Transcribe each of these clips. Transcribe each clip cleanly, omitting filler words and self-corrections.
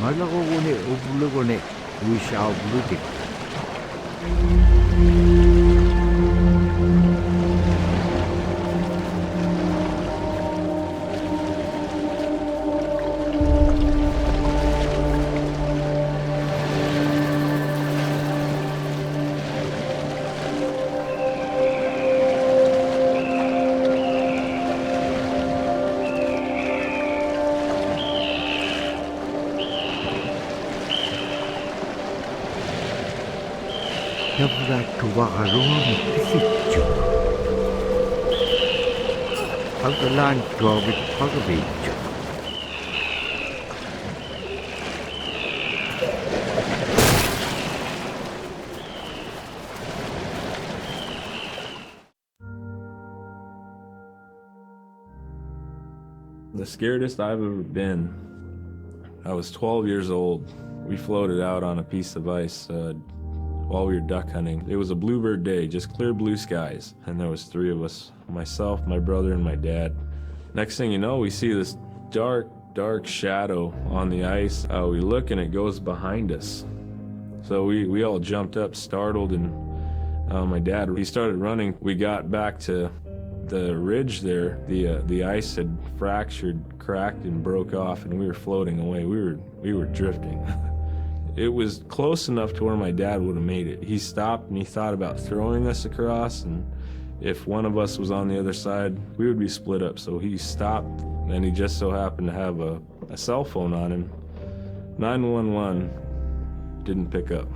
Malakogone upulogone we shall blutik. Yapıda tuvakarun pisitçu. Pagkalan tuwabit pagabitçu. The scaredest I've ever been, I was 12 years old. We floated out on a piece of ice while we were duck hunting. It was a bluebird day, just clear blue skies, and there was three of us, myself, my brother, and my dad. Next thing you know, we see this dark shadow on the ice. We look and it goes behind us. So we all jumped up, startled, and my dad, he started running. We got back to the ridge there. The ice had fractured, cracked, and broke off, and we were floating away. We were drifting. It was close enough to where my dad would have made it. He stopped and he thought about throwing us across, and if one of us was on the other side, we would be split up. So he stopped, and he just so happened to have a cell phone on him. 911 didn't pick up.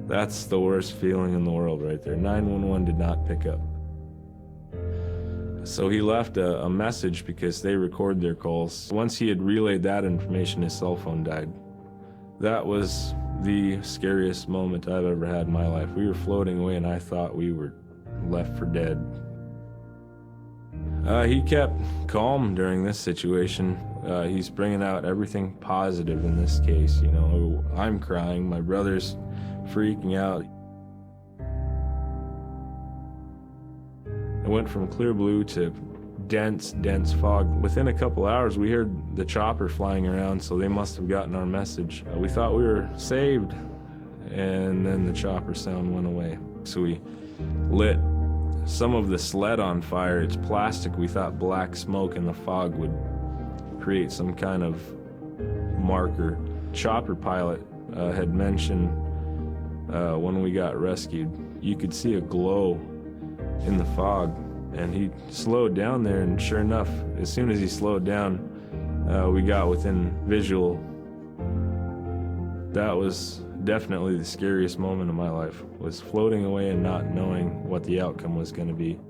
That's the worst feeling in the world right there. 911 did not pick up. So he left a message because they record their calls. Once he had relayed that information, his cell phone died. That was the scariest moment I've ever had in my life. We were floating away and I thought we were left for dead. He kept calm during this situation. He's bringing out everything positive in this case. You know, I'm crying, my brother's freaking out. It went from clear blue to dense fog. Within a couple hours, we heard the chopper flying around, so they must have gotten our message. We thought we were saved, and then the chopper sound went away. So we lit some of the sled on fire. It's plastic. We thought black smoke in the fog would create some kind of marker. Chopper pilot had mentioned when we got rescued, you could see a glow in the fog. And he slowed down there, and sure enough, as soon as he slowed down, we got within visual. That was definitely the scariest moment of my life, was floating away and not knowing what the outcome was going to be.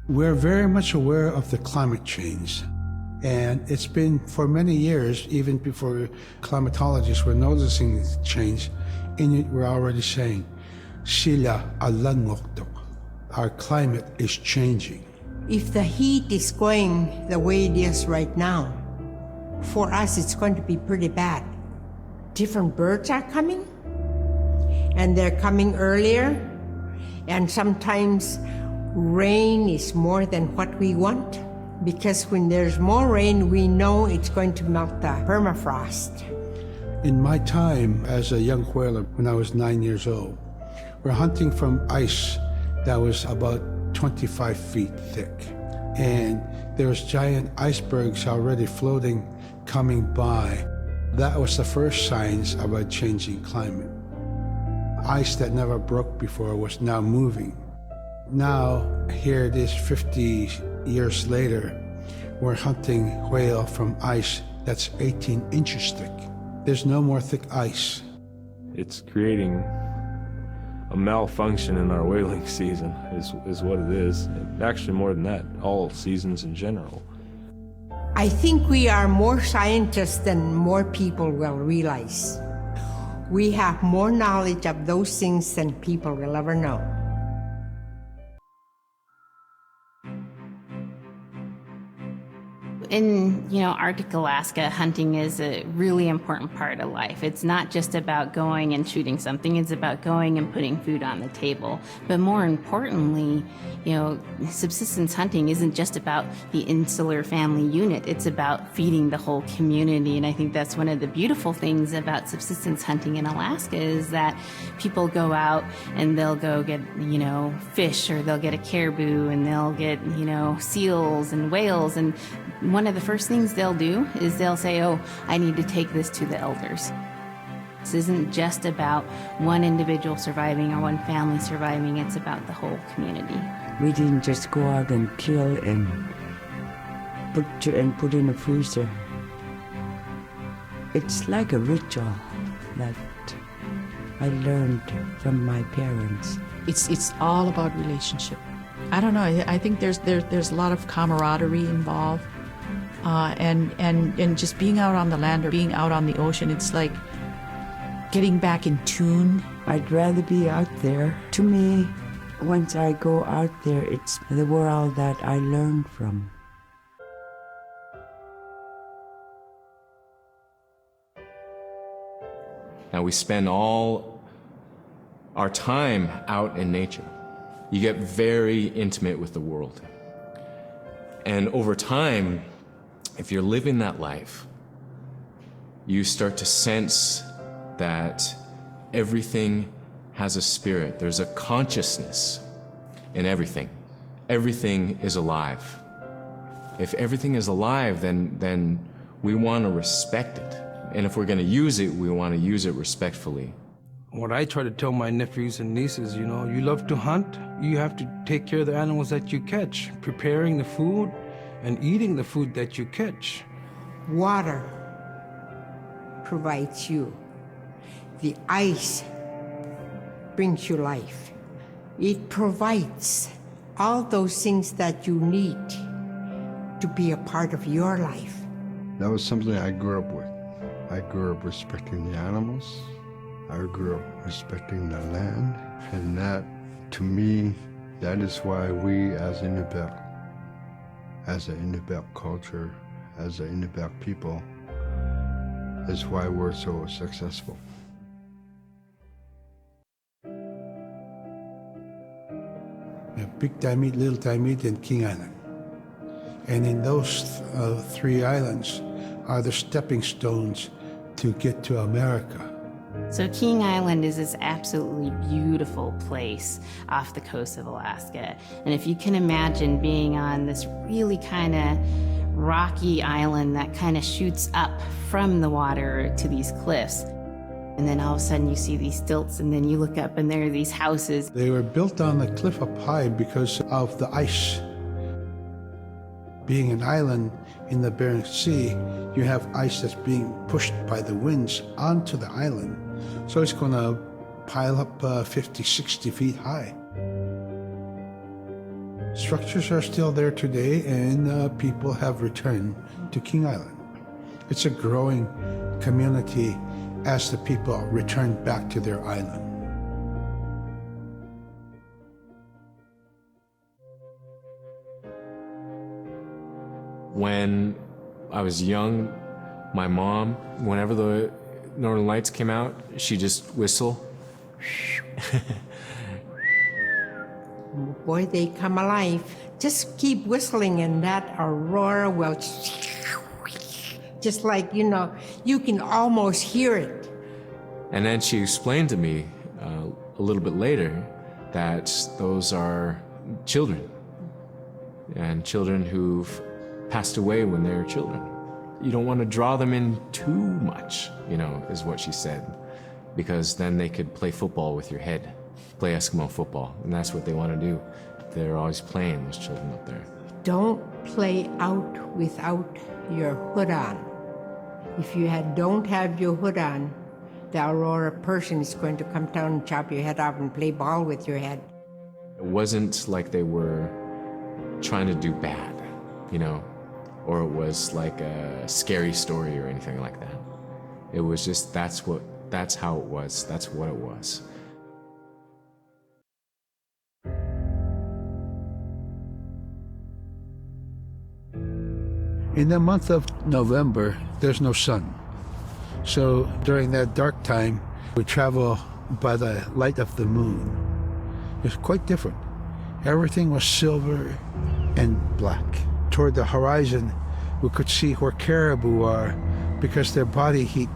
We're very much aware of the climate change. And it's been for many years, even before climatologists were noticing this change, Inuit were already saying, "Sila alangoktok." Our climate is changing. If the heat is going the way it is right now, for us it's going to be pretty bad. Different birds are coming, and they're coming earlier, and sometimes rain is more than what we want, because when there's more rain, we know it's going to melt the permafrost. In my time as a young whaler, when I was 9 years old, we're hunting from ice that was about 25 feet thick. And there was giant icebergs already floating, coming by. That was the first signs of a changing climate. Ice that never broke before was now moving. Now, here it is 50 years later, we're hunting whale from ice that's 18 inches thick. There's no more thick ice. It's creating a malfunction in our whaling season, is what it is. Actually, more than that, all seasons in general. I think we are more scientists than more people will realize. We have more knowledge of those things than people will ever know. In, Arctic Alaska, hunting is a really important part of life. It's not just about going and shooting something, it's about going and putting food on the table. But more importantly, subsistence hunting isn't just about the insular family unit, it's about feeding the whole community. And I think that's one of the beautiful things about subsistence hunting in Alaska is that people go out and they'll go get, fish, or they'll get a caribou, and they'll get, seals and whales, and one of the first things they'll do is they'll say, oh, I need to take this to the elders. This isn't just about one individual surviving or one family surviving, it's about the whole community. We didn't just go out and kill and put in a freezer. It's like a ritual that I learned from my parents. It's all about relationship. I don't know. I think there's a lot of camaraderie involved, and just being out on the land or being out on the ocean. It's like getting back in tune. I'd rather be out there. To me, once I go out there, it's the world that I learn from. Now we spend all our time out in nature. You get very intimate with the world. And over time, if you're living that life, you start to sense that everything has a spirit. There's a consciousness in everything. Everything is alive. If everything is alive, then we want to respect it. And if we're going to use it, we want to use it respectfully. What I try to tell my nephews and nieces, you love to hunt, you have to take care of the animals that you catch, preparing the food and eating the food that you catch. Water provides you. The ice brings you life. It provides all those things that you need to be a part of your life. That was something I grew up with. I grew up respecting the animals. I grew up respecting the land. And that, to me, that is why we as Inupiaq, as an Inupiaq culture, as an Inupiaq people, is why we're so successful. Big Diamond, Little Diamond, and King Island. And in those three islands are the stepping stones to get to America. So King Island is this absolutely beautiful place off the coast of Alaska. And if you can imagine being on this really kind of rocky island that kind of shoots up from the water to these cliffs, and then all of a sudden you see these stilts, and then you look up and there are these houses. They were built on the cliff up high because of the ice. Being an island in the Bering Sea, you have ice that's being pushed by the winds onto the island. So it's going to pile up 50, 60 feet high. Structures are still there today, and people have returned to King Island. It's a growing community as the people return back to their island. When I was young, my mom, whenever the Northern Lights came out, she'd just whistle. Boy, they come alive. Just keep whistling, and that aurora will just like, you can almost hear it. And then she explained to me a little bit later that those are children, and children who've passed away when they were children. You don't want to draw them in too much, is what she said, because then they could play football with your head, play Eskimo football, and that's what they want to do. They're always playing, those children up there. Don't play out without your hood on. If you don't have your hood on, the aurora person is going to come down and chop your head off and play ball with your head. It wasn't like they were trying to do bad, or it was like a scary story or anything like that. It was just, that's how it was, that's what it was. In the month of November, there's no sun. So during that dark time, we travel by the light of the moon. It's quite different. Everything was silver and black. Toward the horizon, we could see where caribou are because their body heat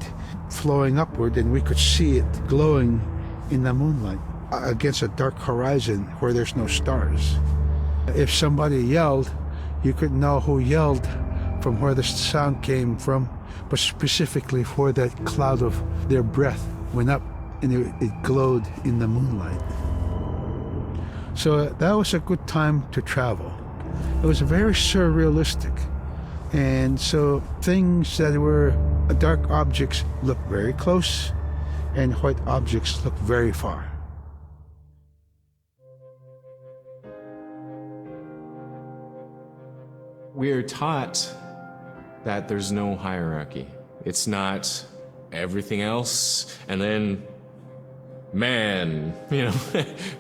flowing upward, and we could see it glowing in the moonlight against a dark horizon where there's no stars. If somebody yelled, you could know who yelled from where the sound came from, but specifically where that cloud of their breath went up and it glowed in the moonlight. So that was a good time to travel. It was very surrealistic. And so things that were dark objects looked very close, and white objects looked very far. We're taught that there's no hierarchy. It's not everything else and then man,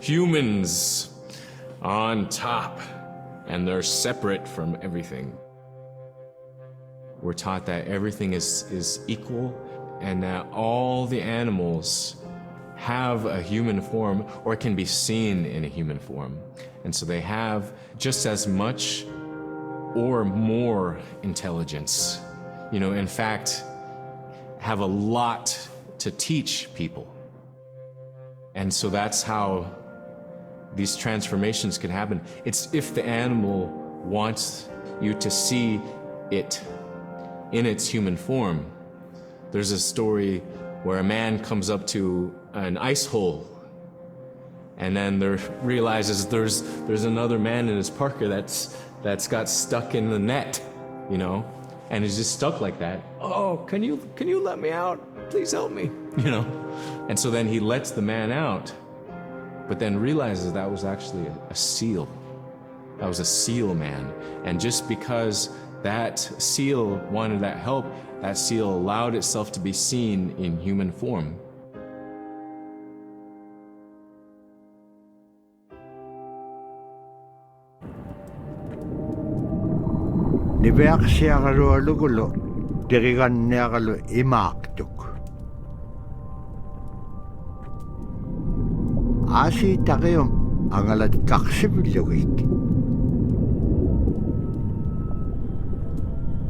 humans on top, and they're separate from everything. We're taught that everything is equal and that all the animals have a human form or can be seen in a human form. And so they have just as much or more intelligence. In fact, have a lot to teach people. And so that's how these transformations can happen. It's if the animal wants you to see it in its human form. There's a story where a man comes up to an ice hole and then realizes there's another man in his parka that's got stuck in the net, and is just stuck like that. Oh, can you let me out? Please help me, And so then he lets the man out, but then realizes that was actually a seal. That was a seal man. And just because that seal wanted that help, that seal allowed itself to be seen in human form. Niveaksiagalualugulo diriganniagalu imaaktuk. Asi taqium angalat kaksivillugik.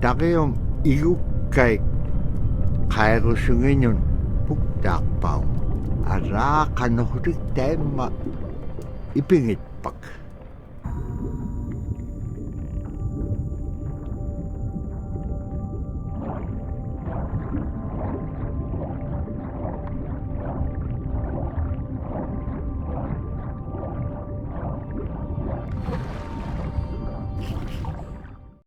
Taqium igukkaik qairusunginun puktaaqpaum. Araaqanuhurik taimma ipingitpak.